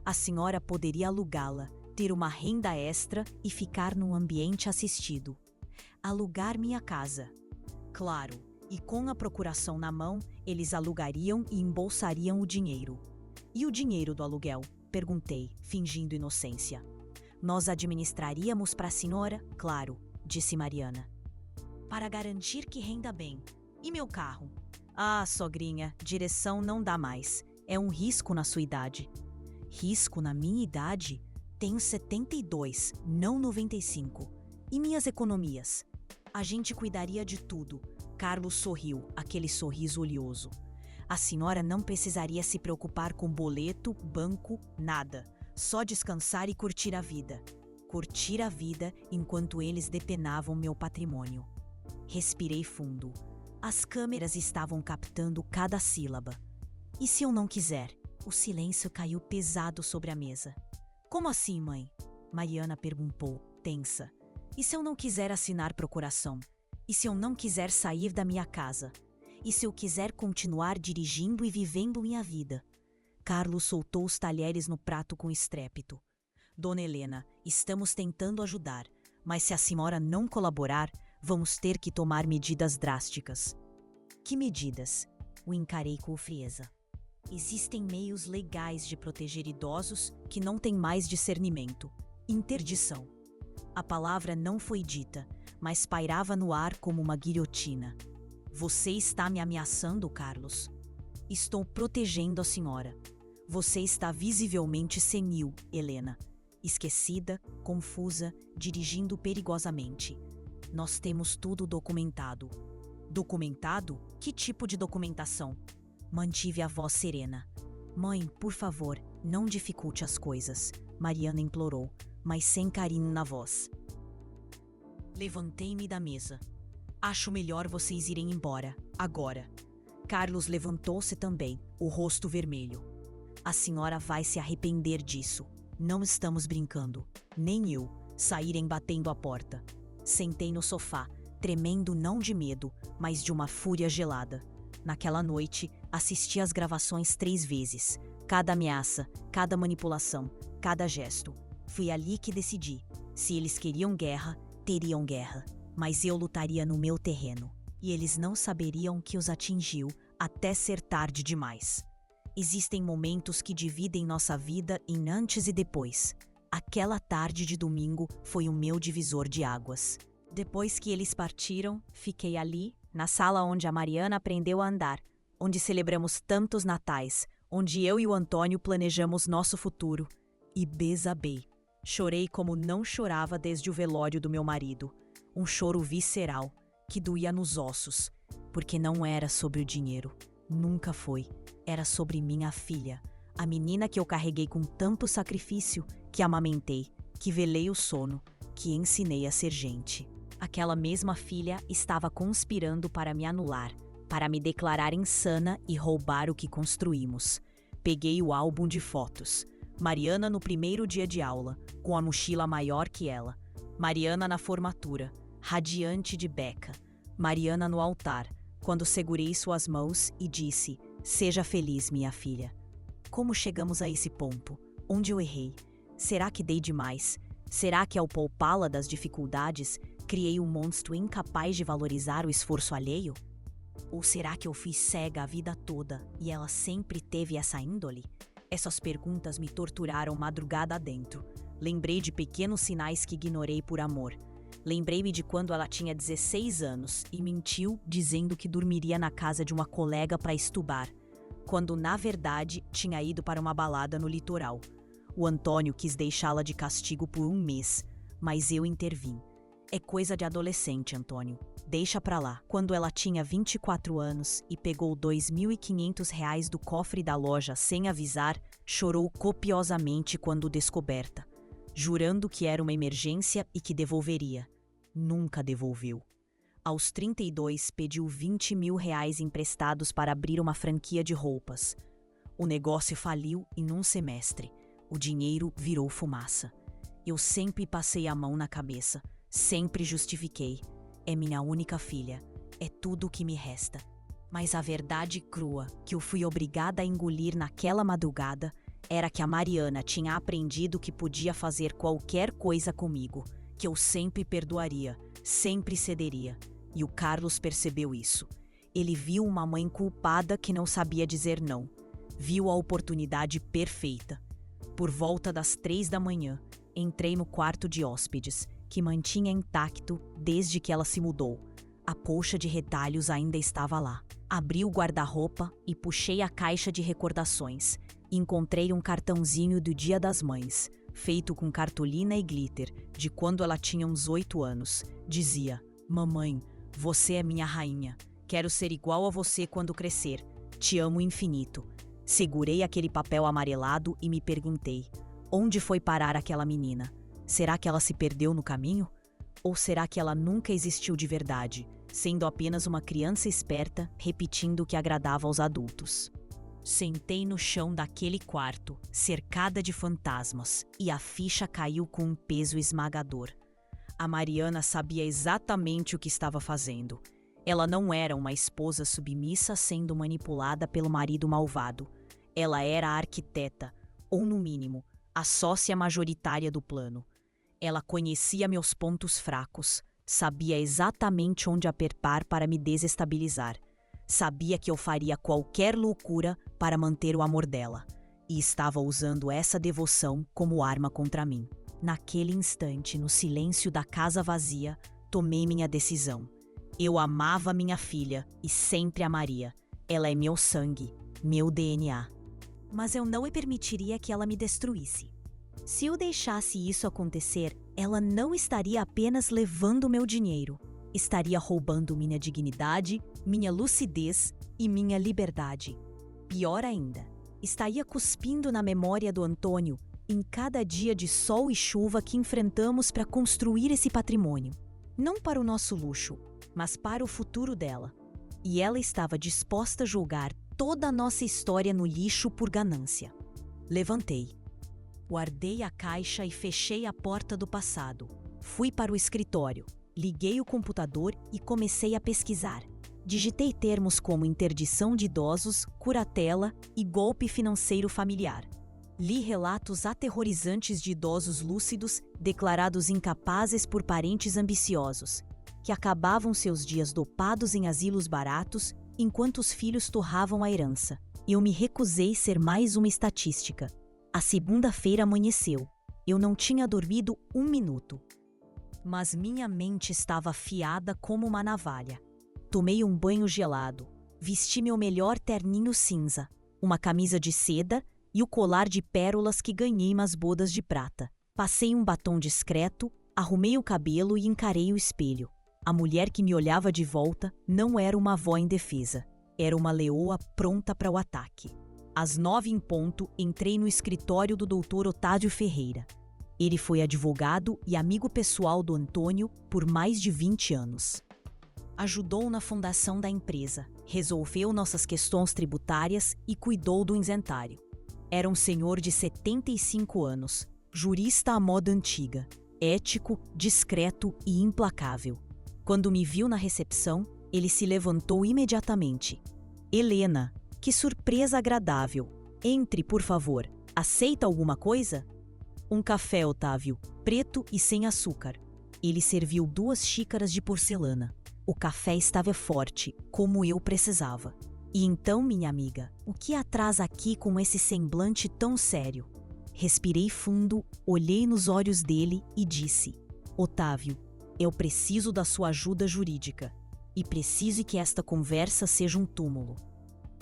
A senhora poderia alugá-la, ter uma renda extra e ficar num ambiente assistido. Alugar minha casa. Claro, e com a procuração na mão, eles alugariam e embolsariam o dinheiro. E o dinheiro do aluguel? Perguntei, fingindo inocência. Nós administraríamos para a senhora? Claro, disse Mariana. Para garantir que renda bem. E meu carro? Ah, sogrinha, direção não dá mais. É um risco na sua idade. Risco na minha idade? Tenho 72, não 95. E minhas economias? A gente cuidaria de tudo. Carlos sorriu, aquele sorriso oleoso. A senhora não precisaria se preocupar com boleto, banco, nada. Só descansar e curtir a vida. Curtir a vida enquanto eles depenavam meu patrimônio. Respirei fundo. As câmeras estavam captando cada sílaba. E se eu não quiser? O silêncio caiu pesado sobre a mesa. Como assim, mãe? Mariana perguntou, tensa. E se eu não quiser assinar procuração? E se eu não quiser sair da minha casa? E se eu quiser continuar dirigindo e vivendo minha vida? Carlos soltou os talheres no prato com estrépito. Dona Helena, estamos tentando ajudar, mas se a senhora não colaborar, vamos ter que tomar medidas drásticas. Que medidas? O encarei com frieza. Existem meios legais de proteger idosos que não têm mais discernimento. Interdição. A palavra não foi dita, mas pairava no ar como uma guilhotina. Você está me ameaçando, Carlos? Estou protegendo a senhora. Você está visivelmente senil, Helena. Esquecida, confusa, dirigindo perigosamente. Nós temos tudo documentado. Documentado? Que tipo de documentação? Mantive a voz serena. Mãe, por favor, não dificulte as coisas, Mariana implorou, mas sem carinho na voz. Levantei-me da mesa. Acho melhor vocês irem embora, agora. Carlos levantou-se também, o rosto vermelho. A senhora vai se arrepender disso. Não estamos brincando. Nem eu. Saírem batendo a porta. Sentei no sofá, tremendo não de medo, mas de uma fúria gelada. Naquela noite, assisti às gravações 3 vezes. Cada ameaça, cada manipulação, cada gesto. Fui ali que decidi. Se eles queriam guerra, teriam guerra, mas eu lutaria no meu terreno, e eles não saberiam que os atingiu até ser tarde demais. Existem momentos que dividem nossa vida em antes e depois. Aquela tarde de domingo foi o meu divisor de águas. Depois que eles partiram, fiquei ali, na sala onde a Mariana aprendeu a andar, onde celebramos tantos natais, onde eu e o Antônio planejamos nosso futuro, e desabei. Chorei como não chorava desde o velório do meu marido. Um choro visceral, que doía nos ossos, porque não era sobre o dinheiro. Nunca foi. Era sobre minha filha, a menina que eu carreguei com tanto sacrifício, que amamentei, que velei o sono, que ensinei a ser gente. Aquela mesma filha estava conspirando para me anular, para me declarar insana e roubar o que construímos. Peguei o álbum de fotos. Mariana no primeiro dia de aula, com a mochila maior que ela. Mariana na formatura, radiante de beca. Mariana no altar, quando segurei suas mãos e disse: "Seja feliz, minha filha." Como chegamos a esse ponto? Onde eu errei? Será que dei demais? Será que ao poupá-la das dificuldades, criei um monstro incapaz de valorizar o esforço alheio? Ou será que eu fui cega a vida toda e ela sempre teve essa índole? Essas perguntas me torturaram madrugada adentro. Lembrei de pequenos sinais que ignorei por amor. Lembrei-me de quando ela tinha 16 anos e mentiu dizendo que dormiria na casa de uma colega para estubar, quando na verdade tinha ido para uma balada no litoral. O Antônio quis deixá-la de castigo por 1 mês, mas eu intervim. É coisa de adolescente, Antônio. Deixa pra lá. Quando ela tinha 24 anos e pegou R$ 2.500 do cofre da loja sem avisar, chorou copiosamente quando descoberta, jurando que era uma emergência e que devolveria. Nunca devolveu. Aos 32, pediu R$ 20.000 emprestados para abrir uma franquia de roupas. O negócio faliu em 1 semestre. O dinheiro virou fumaça. Eu sempre passei a mão na cabeça. Sempre justifiquei. É minha única filha. É tudo o que me resta. Mas a verdade crua que eu fui obrigada a engolir naquela madrugada era que a Mariana tinha aprendido que podia fazer qualquer coisa comigo, que eu sempre perdoaria, sempre cederia. E o Carlos percebeu isso. Ele viu uma mãe culpada que não sabia dizer não. Viu a oportunidade perfeita. Por volta das 3 da manhã, entrei no quarto de hóspedes, que mantinha intacto desde que ela se mudou. A colcha de retalhos ainda estava lá. Abri o guarda-roupa e puxei a caixa de recordações. Encontrei um cartãozinho do Dia das Mães, feito com cartolina e glitter, de quando ela tinha uns 8 anos. Dizia: "Mamãe, você é minha rainha. Quero ser igual a você quando crescer. Te amo infinito." Segurei aquele papel amarelado e me perguntei: onde foi parar aquela menina? Será que ela se perdeu no caminho? Ou será que ela nunca existiu de verdade, sendo apenas uma criança esperta, repetindo o que agradava aos adultos? Sentei no chão daquele quarto, cercada de fantasmas, e a ficha caiu com um peso esmagador. A Mariana sabia exatamente o que estava fazendo. Ela não era uma esposa submissa sendo manipulada pelo marido malvado. Ela era a arquiteta, ou no mínimo, a sócia majoritária do plano. Ela conhecia meus pontos fracos, sabia exatamente onde apertar para me desestabilizar. Sabia que eu faria qualquer loucura para manter o amor dela, e estava usando essa devoção como arma contra mim. Naquele instante, no silêncio da casa vazia, tomei minha decisão. Eu amava minha filha e sempre amaria. Ela é meu sangue, meu DNA. Mas eu não permitiria que ela me destruísse. Se eu deixasse isso acontecer, ela não estaria apenas levando meu dinheiro. Estaria roubando minha dignidade, minha lucidez e minha liberdade. Pior ainda, estaria cuspindo na memória do Antônio em cada dia de sol e chuva que enfrentamos para construir esse patrimônio. Não para o nosso luxo, mas para o futuro dela. E ela estava disposta a jogar toda a nossa história no lixo por ganância. Levantei. Guardei a caixa e fechei a porta do passado. Fui para o escritório, liguei o computador e comecei a pesquisar. Digitei termos como interdição de idosos, curatela e golpe financeiro familiar. Li relatos aterrorizantes de idosos lúcidos declarados incapazes por parentes ambiciosos, que acabavam seus dias dopados em asilos baratos enquanto os filhos torravam a herança. Eu me recusei ser mais uma estatística. A segunda-feira amanheceu. Eu não tinha dormido um minuto. Mas minha mente estava afiada como uma navalha. Tomei um banho gelado. Vesti meu melhor terninho cinza, uma camisa de seda e o colar de pérolas que ganhei nas bodas de prata. Passei um batom discreto, arrumei o cabelo e encarei o espelho. A mulher que me olhava de volta não era uma avó indefesa. Era uma leoa pronta para o ataque. Às 9 em ponto, entrei no escritório do Dr. Otávio Ferreira. Ele foi advogado e amigo pessoal do Antônio por mais de 20 anos. Ajudou na fundação da empresa, resolveu nossas questões tributárias e cuidou do inventário. Era um senhor de 75 anos, jurista à moda antiga, ético, discreto e implacável. Quando me viu na recepção, ele se levantou imediatamente. Helena, que surpresa agradável. Entre, por favor. Aceita alguma coisa? Um café, Otávio, preto e sem açúcar. Ele serviu 2 xícaras de porcelana. O café estava forte, como eu precisava. E então, minha amiga, o que atrás aqui com esse semblante tão sério? Respirei fundo, olhei nos olhos dele e disse: Otávio, eu preciso da sua ajuda jurídica. E preciso que esta conversa seja um túmulo.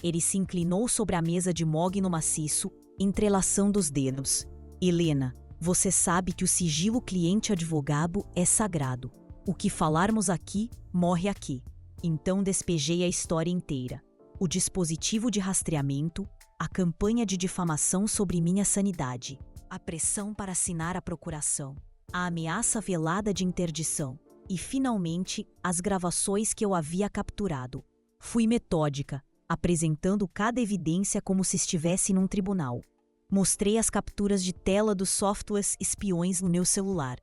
Ele se inclinou sobre a mesa de mogno maciço, entrelaçando os dedos. Helena, você sabe que o sigilo cliente-advogado é sagrado. O que falarmos aqui, morre aqui. Então despejei a história inteira. O dispositivo de rastreamento, a campanha de difamação sobre minha sanidade, a pressão para assinar a procuração, a ameaça velada de interdição e, finalmente, as gravações que eu havia capturado. Fui metódica, apresentando cada evidência como se estivesse num tribunal. Mostrei as capturas de tela dos softwares espiões no meu celular.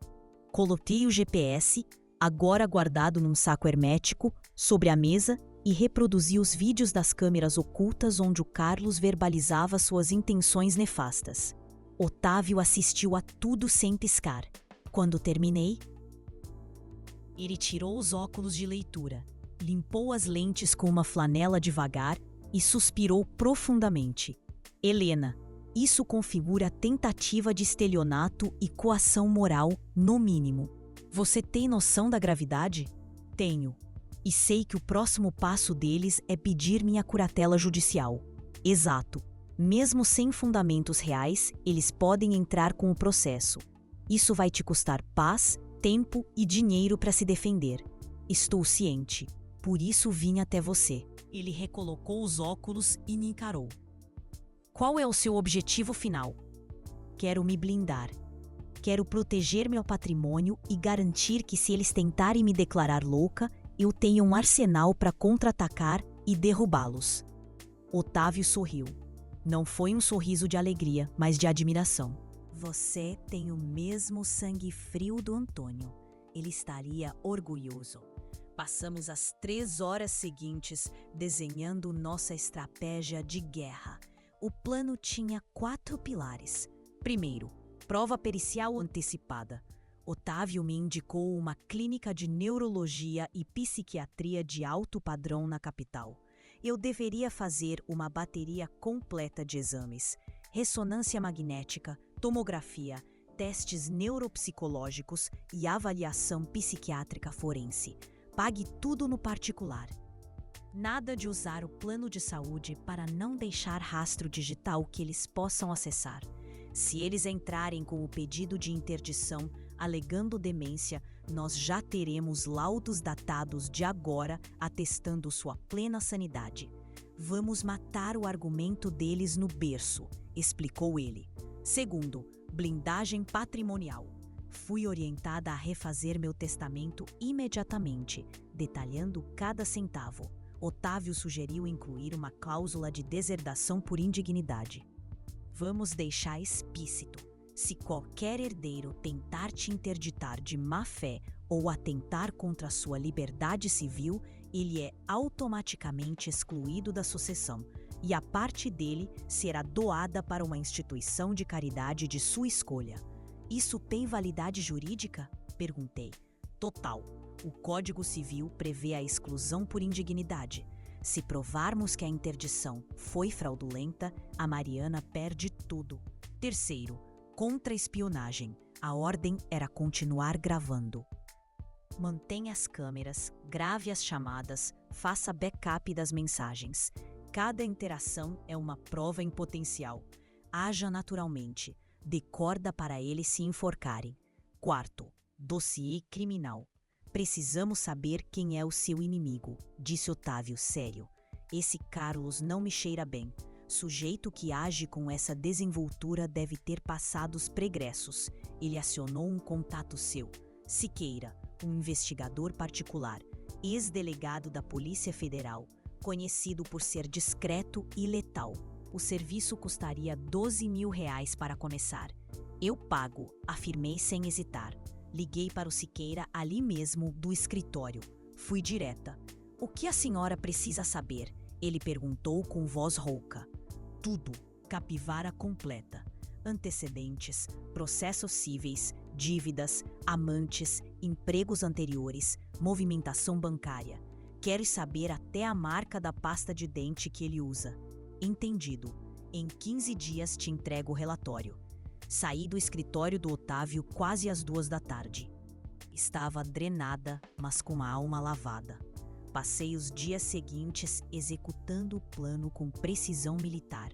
Coloquei o GPS, agora guardado num saco hermético, sobre a mesa e reproduzi os vídeos das câmeras ocultas onde o Carlos verbalizava suas intenções nefastas. Otávio assistiu a tudo sem piscar. Quando terminei, ele tirou os óculos de leitura, limpou as lentes com uma flanela devagar e suspirou profundamente. Helena, isso configura tentativa de estelionato e coação moral, no mínimo. Você tem noção da gravidade? Tenho. E sei que o próximo passo deles é pedir minha curatela judicial. Exato. Mesmo sem fundamentos reais, eles podem entrar com o processo. Isso vai te custar paz, tempo e dinheiro para se defender. Estou ciente. Por isso vim até você. Ele recolocou os óculos e me encarou. Qual é o seu objetivo final? Quero me blindar. Quero proteger meu patrimônio e garantir que, se eles tentarem me declarar louca, eu tenha um arsenal para contra-atacar e derrubá-los. Otávio sorriu. Não foi um sorriso de alegria, mas de admiração. Você tem o mesmo sangue frio do Antônio. Ele estaria orgulhoso. Passamos as 3 horas seguintes desenhando nossa estratégia de guerra. O plano tinha 4 pilares. Primeiro, prova pericial antecipada. Otávio me indicou uma clínica de neurologia e psiquiatria de alto padrão na capital. Eu deveria fazer uma bateria completa de exames: ressonância magnética, tomografia, testes neuropsicológicos e avaliação psiquiátrica forense. Pague tudo no particular. Nada de usar o plano de saúde para não deixar rastro digital que eles possam acessar. Se eles entrarem com o pedido de interdição alegando demência, nós já teremos laudos datados de agora atestando sua plena sanidade. Vamos matar o argumento deles no berço, explicou ele. Segundo, blindagem patrimonial. Fui orientada a refazer meu testamento imediatamente, detalhando cada centavo. Otávio sugeriu incluir uma cláusula de deserdação por indignidade. Vamos deixar explícito: se qualquer herdeiro tentar te interditar de má fé ou atentar contra sua liberdade civil, ele é automaticamente excluído da sucessão. e a parte dele será doada para uma instituição de caridade de sua escolha. Isso tem validade jurídica? Perguntei. Total. O Código Civil prevê a exclusão por indignidade. Se provarmos que a interdição foi fraudulenta, a Mariana perde tudo. Terceiro, contra-espionagem. A ordem era continuar gravando. Mantenha as câmeras, grave as chamadas, faça backup das mensagens. Cada interação é uma prova em potencial. Haja naturalmente. Dê corda para eles se enforcarem. Quarto, dossiê criminal. Precisamos saber quem é o seu inimigo, disse Otávio sério. Esse Carlos não me cheira bem. Sujeito que age com essa desenvoltura deve ter passados pregressos. Ele acionou um contato seu. Siqueira, um investigador particular, ex-delegado da Polícia Federal, conhecido por ser discreto e letal. O serviço custaria R$12.000 para começar. Eu pago, afirmei sem hesitar. Liguei para o Siqueira ali mesmo do escritório. Fui direta. O que a senhora precisa saber? Ele perguntou com voz rouca. Tudo, capivara completa. Antecedentes, processos cíveis, dívidas, amantes, empregos anteriores, movimentação bancária. Quero saber até a marca da pasta de dente que ele usa. Entendido. Em 15 dias te entrego o relatório. Saí do escritório do Otávio quase às 2 da tarde. Estava drenada, mas com a alma lavada. Passei os dias seguintes executando o plano com precisão militar.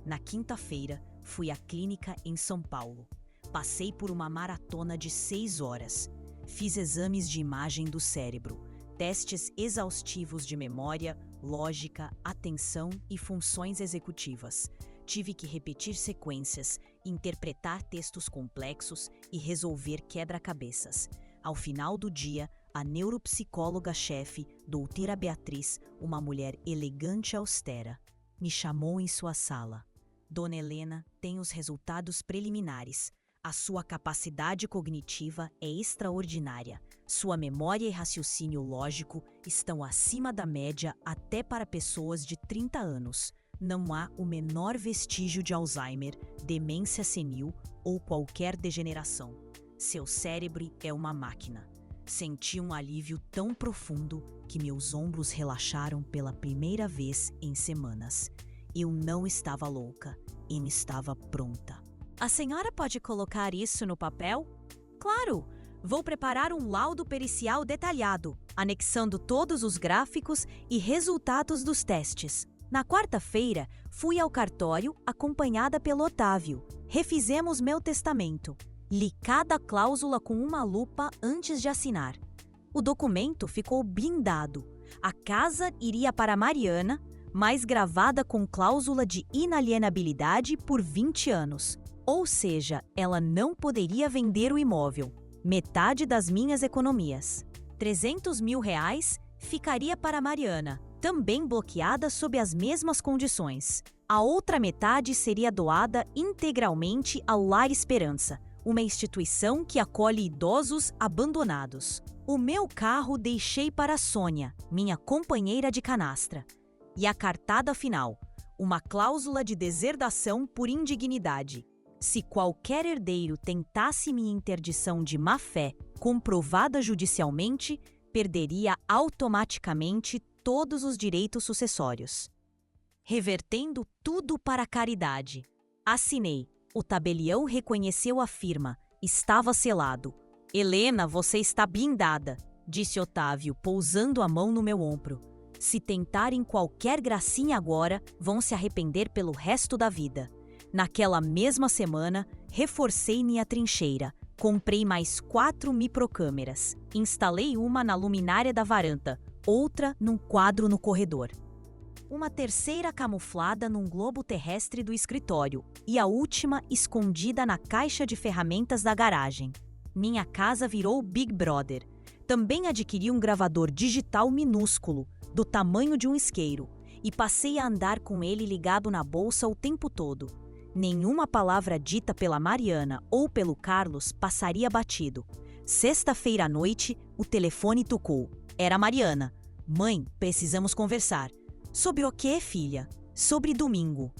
Na quinta-feira, fui à clínica em São Paulo. Passei por uma maratona de 6 horas. Fiz exames de imagem do cérebro, testes exaustivos de memória, lógica, atenção e funções executivas. Tive que repetir sequências, interpretar textos complexos e resolver quebra-cabeças. Ao final do dia, a neuropsicóloga-chefe, doutora Beatriz, uma mulher elegante e austera, me chamou em sua sala. Dona Helena tem os resultados preliminares. A sua capacidade cognitiva é extraordinária. Sua memória e raciocínio lógico estão acima da média até para pessoas de 30 anos. Não há o menor vestígio de Alzheimer, demência senil ou qualquer degeneração. Seu cérebro é uma máquina. Senti um alívio tão profundo que meus ombros relaxaram pela primeira vez em semanas. Eu não estava louca, eu estava pronta. A senhora pode colocar isso no papel? Claro! Vou preparar um laudo pericial detalhado, anexando todos os gráficos e resultados dos testes. Na quarta-feira, fui ao cartório acompanhada pelo Otávio. Refizemos meu testamento. Li cada cláusula com uma lupa antes de assinar. O documento ficou blindado. A casa iria para Mariana, mas gravada com cláusula de inalienabilidade por 20 anos. Ou seja, ela não poderia vender o imóvel. Metade das minhas economias. R$300.000 ficaria para Mariana, também bloqueada sob as mesmas condições. A outra metade seria doada integralmente ao Lar Esperança, uma instituição que acolhe idosos abandonados. O meu carro deixei para Sônia, minha companheira de canastra. E a cartada final, uma cláusula de deserdação por indignidade. Se qualquer herdeiro tentasse minha interdição de má-fé, comprovada judicialmente, perderia automaticamente todos os direitos sucessórios. Revertendo tudo para a caridade. Assinei. O tabelião reconheceu a firma. Estava selado. Helena, você está blindada, disse Otávio, pousando a mão no meu ombro. Se tentarem qualquer gracinha agora, vão se arrepender pelo resto da vida. Naquela mesma semana, reforcei minha trincheira. Comprei mais 4 microcâmeras. Instalei uma na luminária da varanda, outra num quadro no corredor. Uma terceira camuflada num globo terrestre do escritório e a última escondida na caixa de ferramentas da garagem. Minha casa virou Big Brother. Também adquiri um gravador digital minúsculo, do tamanho de um isqueiro, e passei a andar com ele ligado na bolsa o tempo todo. Nenhuma palavra dita pela Mariana ou pelo Carlos passaria batido. Sexta-feira à noite, o telefone tocou. Era a Mariana. Mãe, precisamos conversar. Sobre o quê, filha? Sobre domingo.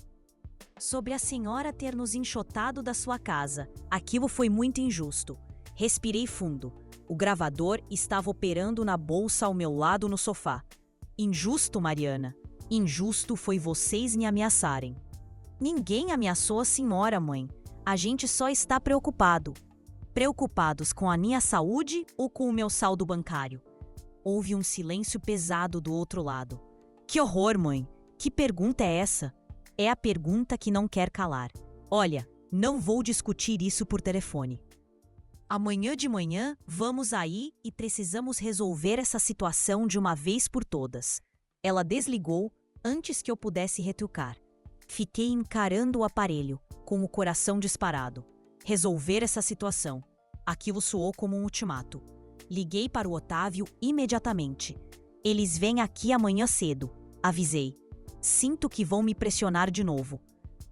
Sobre a senhora ter nos enxotado da sua casa. Aquilo foi muito injusto. Respirei fundo. O gravador estava operando na bolsa ao meu lado no sofá. Injusto, Mariana. Injusto foi vocês me ameaçarem. Ninguém ameaçou a senhora, mãe. A gente só está preocupado. Preocupados com a minha saúde ou com o meu saldo bancário? Houve um silêncio pesado do outro lado. Que horror, mãe! Que pergunta é essa? É a pergunta que não quer calar. Olha, não vou discutir isso por telefone. Amanhã de manhã, vamos aí e precisamos resolver essa situação de uma vez por todas. Ela desligou antes que eu pudesse retrucar. Fiquei encarando o aparelho, com o coração disparado. Resolver essa situação. Aquilo soou como um ultimato. Liguei para o Otávio imediatamente. Eles vêm aqui amanhã cedo, avisei. Sinto que vão me pressionar de novo.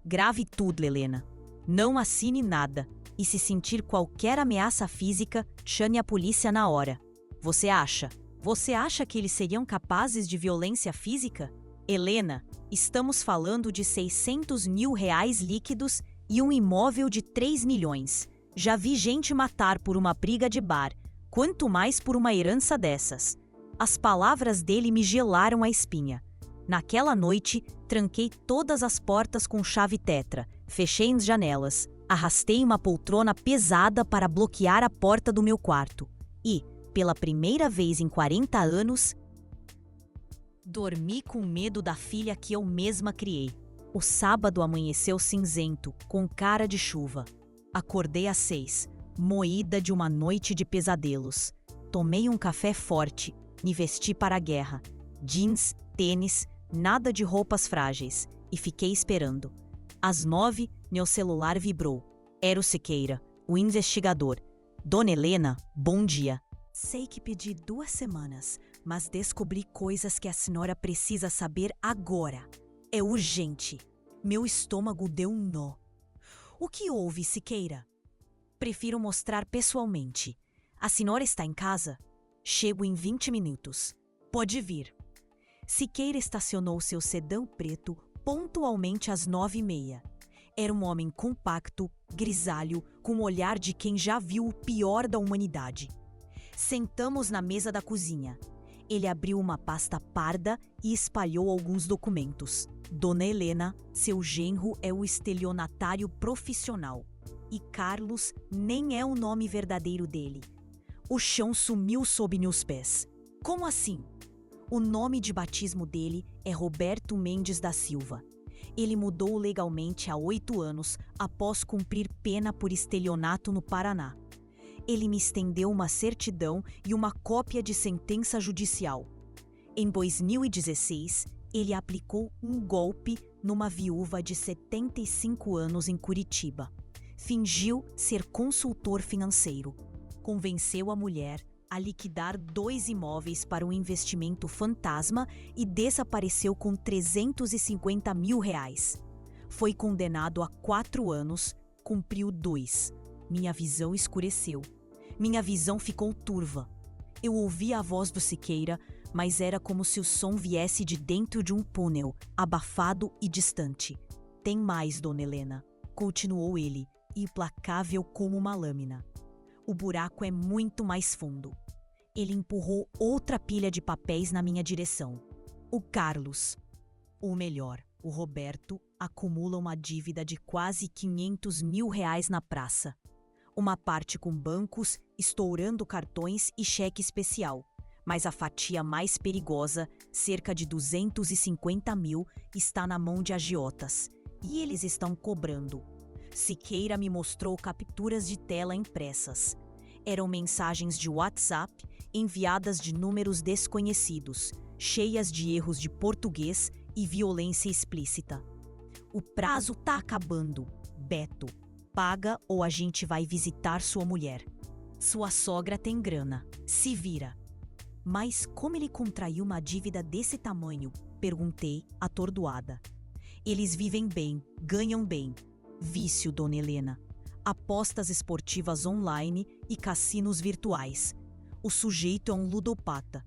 Grave tudo, Helena. Não assine nada. E se sentir qualquer ameaça física, chame a polícia na hora. Você acha? Você acha que eles seriam capazes de violência física? Helena, estamos falando de R$600 mil líquidos e um imóvel de 3 milhões. Já vi gente matar por uma briga de bar, quanto mais por uma herança dessas. As palavras dele me gelaram a espinha. Naquela noite, tranquei todas as portas com chave tetra, fechei as janelas, arrastei uma poltrona pesada para bloquear a porta do meu quarto e, pela primeira vez em 40 anos, dormi com medo da filha que eu mesma criei. O sábado amanheceu cinzento, com cara de chuva. Acordei às 6, moída de uma noite de pesadelos. Tomei um café forte, me vesti para a guerra. Jeans, tênis, nada de roupas frágeis, e fiquei esperando. Às 9, meu celular vibrou. Era o Siqueira, o investigador. Dona Helena, bom dia. Sei que pedi 2 semanas, mas descobri coisas que a senhora precisa saber agora. É urgente. Meu estômago deu um nó. O que houve, Siqueira? Prefiro mostrar pessoalmente. A senhora está em casa? Chego em 20 minutos. Pode vir. Siqueira estacionou seu sedã preto pontualmente às 9h30. Era um homem compacto, grisalho, com o olhar de quem já viu o pior da humanidade. Sentamos na mesa da cozinha. Ele abriu uma pasta parda e espalhou alguns documentos. Dona Helena, seu genro é o estelionatário profissional. E Carlos nem é o nome verdadeiro dele. O chão sumiu sob meus pés. Como assim? O nome de batismo dele é Roberto Mendes da Silva. Ele mudou legalmente há 8 anos após cumprir pena por estelionato no Paraná. Ele me estendeu uma certidão e uma cópia de sentença judicial. Em 2016, ele aplicou um golpe numa viúva de 75 anos em Curitiba. Fingiu ser consultor financeiro. Convenceu a mulher a liquidar 2 imóveis para um investimento fantasma e desapareceu com R$350 mil. Foi condenado a 4 anos, cumpriu 2. Minha visão escureceu. Minha visão ficou turva. Eu ouvi a voz do Siqueira, mas era como se o som viesse de dentro de um túnel, abafado e distante. Tem mais, Dona Helena, continuou ele, implacável como uma lâmina. O buraco é muito mais fundo. Ele empurrou outra pilha de papéis na minha direção. O Carlos, ou melhor, o Roberto, acumula uma dívida de quase R$500 mil na praça. Uma parte com bancos, estourando cartões e cheque especial. Mas a fatia mais perigosa, cerca de R$250 mil, está na mão de agiotas. E eles estão cobrando. Siqueira me mostrou capturas de tela impressas. Eram mensagens de WhatsApp enviadas de números desconhecidos, cheias de erros de português e violência explícita. O prazo tá acabando. Beto, paga ou a gente vai visitar sua mulher. Sua sogra tem grana. Se vira. Mas como ele contraiu uma dívida desse tamanho? Perguntei, atordoada. Eles vivem bem, ganham bem. Vício, Dona Helena. Apostas esportivas online e cassinos virtuais. O sujeito é um ludopata.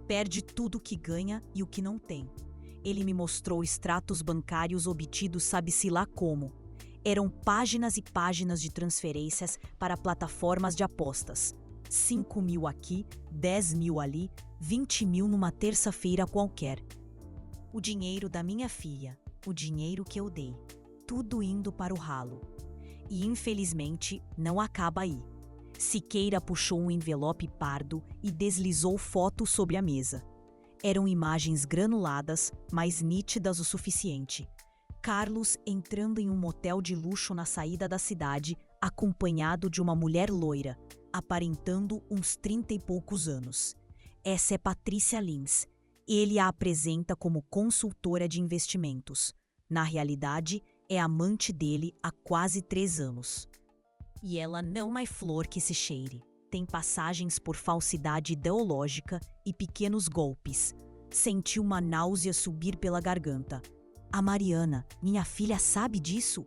Perde tudo o que ganha e o que não tem. Ele me mostrou extratos bancários obtidos sabe-se lá como. Eram páginas e páginas de transferências para plataformas de apostas. 5.000 aqui, 10.000 ali, 20.000 numa terça-feira qualquer. O dinheiro da minha filha, o dinheiro que eu dei, tudo indo para o ralo. E infelizmente não acaba aí. Siqueira puxou um envelope pardo e deslizou fotos sobre a mesa. Eram imagens granuladas, mas nítidas o suficiente. Carlos entrando em um motel de luxo na saída da cidade, acompanhado de uma mulher loira, aparentando uns 30 e poucos anos. Essa é Patrícia Lins. Ele a apresenta como consultora de investimentos. Na realidade, é amante dele há quase 3 anos. E ela não é flor que se cheire. Tem passagens por falsidade ideológica e pequenos golpes. Senti uma náusea subir pela garganta. A Mariana, minha filha, sabe disso?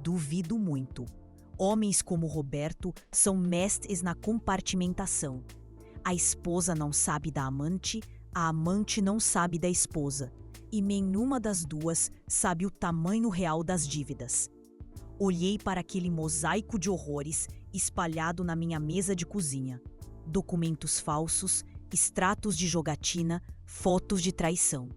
Duvido muito. Homens como Roberto são mestres na compartimentação. A esposa não sabe da amante, a amante não sabe da esposa. E nenhuma das duas sabe o tamanho real das dívidas. Olhei para aquele mosaico de horrores espalhado na minha mesa de cozinha. Documentos falsos, extratos de jogatina, fotos de traição.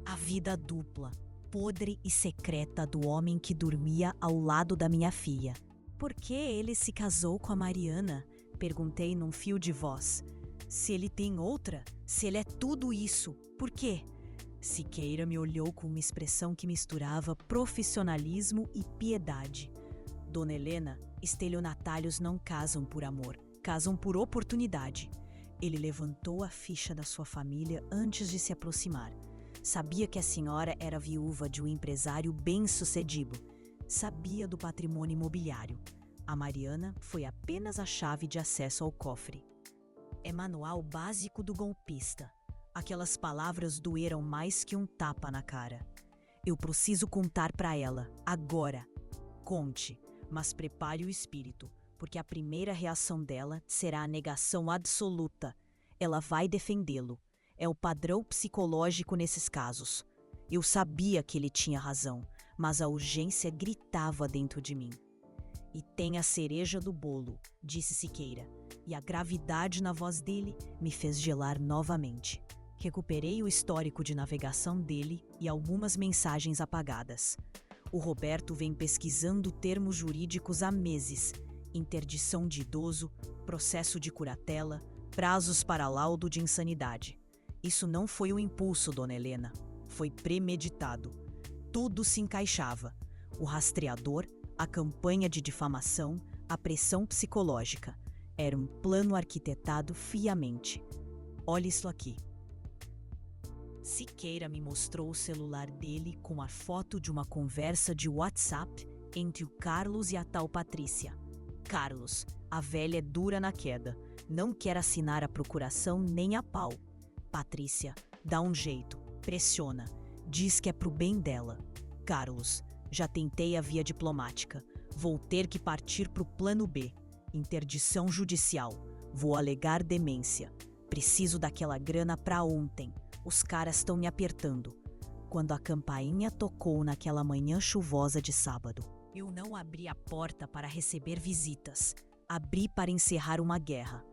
A vida dupla, podre e secreta do homem que dormia ao lado da minha filha. Por que ele se casou com a Mariana? Perguntei num fio de voz. Se ele tem outra, se ele é tudo isso, por quê? Siqueira me olhou com uma expressão que misturava profissionalismo e piedade. Dona Helena, estelionatários não casam por amor, casam por oportunidade. Ele levantou a ficha da sua família antes de se aproximar. Sabia que a senhora era viúva de um empresário bem-sucedido. Sabia do patrimônio imobiliário. A Mariana foi apenas a chave de acesso ao cofre. É manual básico do golpista. Aquelas palavras doeram mais que um tapa na cara. Eu preciso contar para ela, agora. Conte, mas prepare o espírito, porque a primeira reação dela será a negação absoluta. Ela vai defendê-lo. É o padrão psicológico nesses casos. Eu sabia que ele tinha razão, mas a urgência gritava dentro de mim. E tem a cereja do bolo, disse Siqueira, e a gravidade na voz dele me fez gelar novamente. Recuperei o histórico de navegação dele e algumas mensagens apagadas. O Roberto vem pesquisando termos jurídicos há meses. Interdição de idoso, processo de curatela, prazos para laudo de insanidade. Isso não foi um impulso, Dona Helena. Foi premeditado. Tudo se encaixava. O rastreador, a campanha de difamação, a pressão psicológica. Era um plano arquitetado friamente. Olha isso aqui. Siqueira me mostrou o celular dele com a foto de uma conversa de WhatsApp entre o Carlos e a tal Patrícia. Carlos, a velha é dura na queda. Não quer assinar a procuração nem a pau. Patrícia, dá um jeito, pressiona, diz que é pro bem dela. Carlos, já tentei a via diplomática, vou ter que partir pro plano B. Interdição judicial, vou alegar demência. Preciso daquela grana pra ontem, os caras estão me apertando. Quando a campainha tocou naquela manhã chuvosa de sábado, eu não abri a porta para receber visitas, abri para encerrar uma guerra.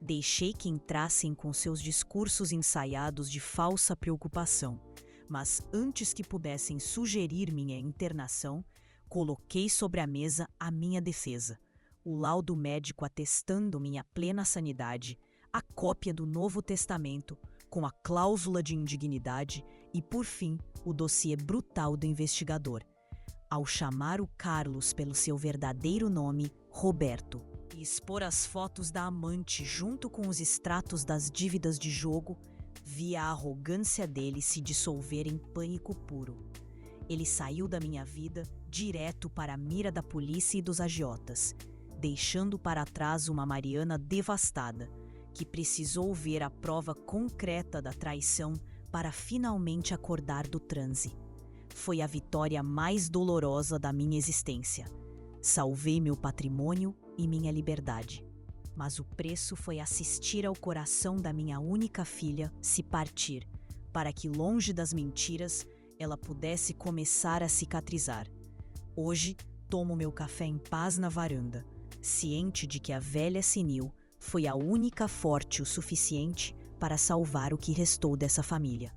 Deixei que entrassem com seus discursos ensaiados de falsa preocupação, mas antes que pudessem sugerir minha internação, coloquei sobre a mesa a minha defesa, o laudo médico atestando minha plena sanidade, a cópia do Novo Testamento, com a cláusula de indignidade e, por fim, o dossiê brutal do investigador. Ao chamar o Carlos pelo seu verdadeiro nome, Roberto, e expor as fotos da amante junto com os extratos das dívidas de jogo, vi a arrogância dele se dissolver em pânico puro. Ele saiu da minha vida direto para a mira da polícia e dos agiotas, deixando para trás uma Mariana devastada, que precisou ver a prova concreta da traição para finalmente acordar do transe. Foi a vitória mais dolorosa da minha existência. Salvei meu patrimônio e minha liberdade. Mas o preço foi assistir ao coração da minha única filha se partir, para que, longe das mentiras, ela pudesse começar a cicatrizar. Hoje, tomo meu café em paz na varanda, ciente de que a velha senil foi a única forte o suficiente para salvar o que restou dessa família.